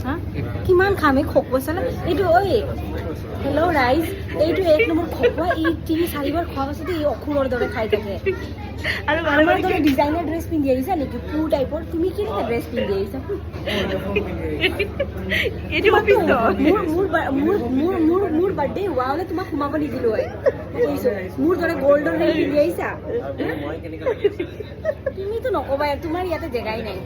হা কিমান খামে খকুৱা চালা এইটো ঐ হেল্ল' ৰাইজ এইটো এক নম্বৰ খকুৱা এই 3-4বাৰ খোৱা পাছতে এই অসুৰৰ দৰে খাই থাকে আৰু আমাৰ দৰে ডিজাইনাৰ ড্ৰেছ পিন্ধি আহিছা নেকি পু টাইপৰ তুমি কি ড্ৰেছ পিন্ধি আহিছা এইটো অফিচ মোৰ বাৰ্থডে হোৱা হ'লে তোমাক সোমাব নিদিলো হয় মোৰ দৰে গল্ডৰ হেৰি পিন্ধি আহিছা তুমিতো নকবা তোমাৰ ইয়াতে জেগাই নাই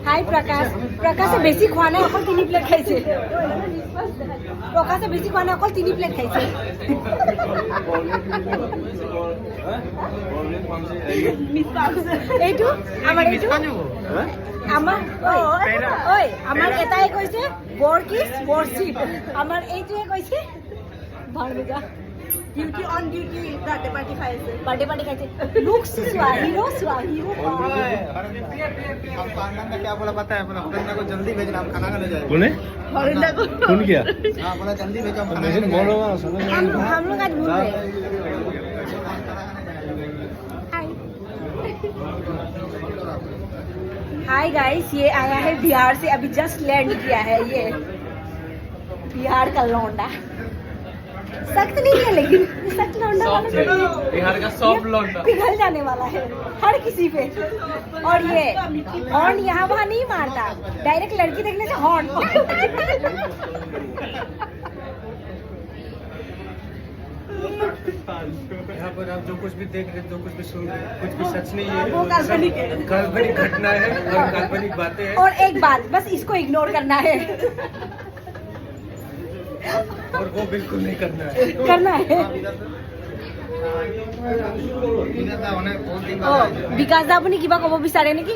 হাই প্ৰকাশে বেছি খোৱা নাই অকল 3 প্লেট খাইছে প্ৰকাশে বেছি খোৱা নাই অকল 3 প্লেট খাইছে এইটো আমাৰ এটাই কৈছে বৰকিছ বৰচিপ আমাৰ এইটোৱে কৈছে ভাৰমুজা duty on duty birthday party খাইছে লুকস চোৱা হিৰো क्या बोला पता है बोला हरिंदा को जल्दी भेजना हम खाना खाने जाएंगे बोले हरिंदा को कौन किया हाँ बोला जल्दी भेजो हम खाना लेकिन खाने बोलो जाएंगे। हम लोग आज भूल गए हाय गाइस ये आया है बिहार से अभी जस्ट लैंड किया है ये बिहार का लौंडा सख्त नहीं है लेकिन सख्त लौंडा वाला बिहार का सॉफ्ट लौंडा पिघल जाने वाला है हर किसी पे और ये हॉर्न यहाँ वहाँ नहीं मारता डायरेक्ट लड़की देखने से हॉर्न यहाँ पर आप जो कुछ भी देख रहे जो कुछ भी सुन रहे कुछ भी सच नहीं है वो काल्पनिक है काल्पनिक घटना है और काल्पनिक बातें हैं और एक बात बस इसको इग्नोर करना है और वो बिल्कुल नहीं करना है বিকাশ দা আপুনি কিবা ক'ব বিচাৰে নেকি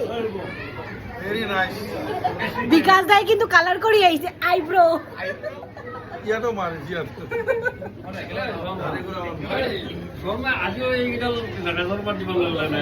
বিকাশ দাই কিন্তু কালাৰ কৰি আহিছে আইব্ৰো আজিও এইকেইডাল নাগাজৰ পৰা দিব লগা নাই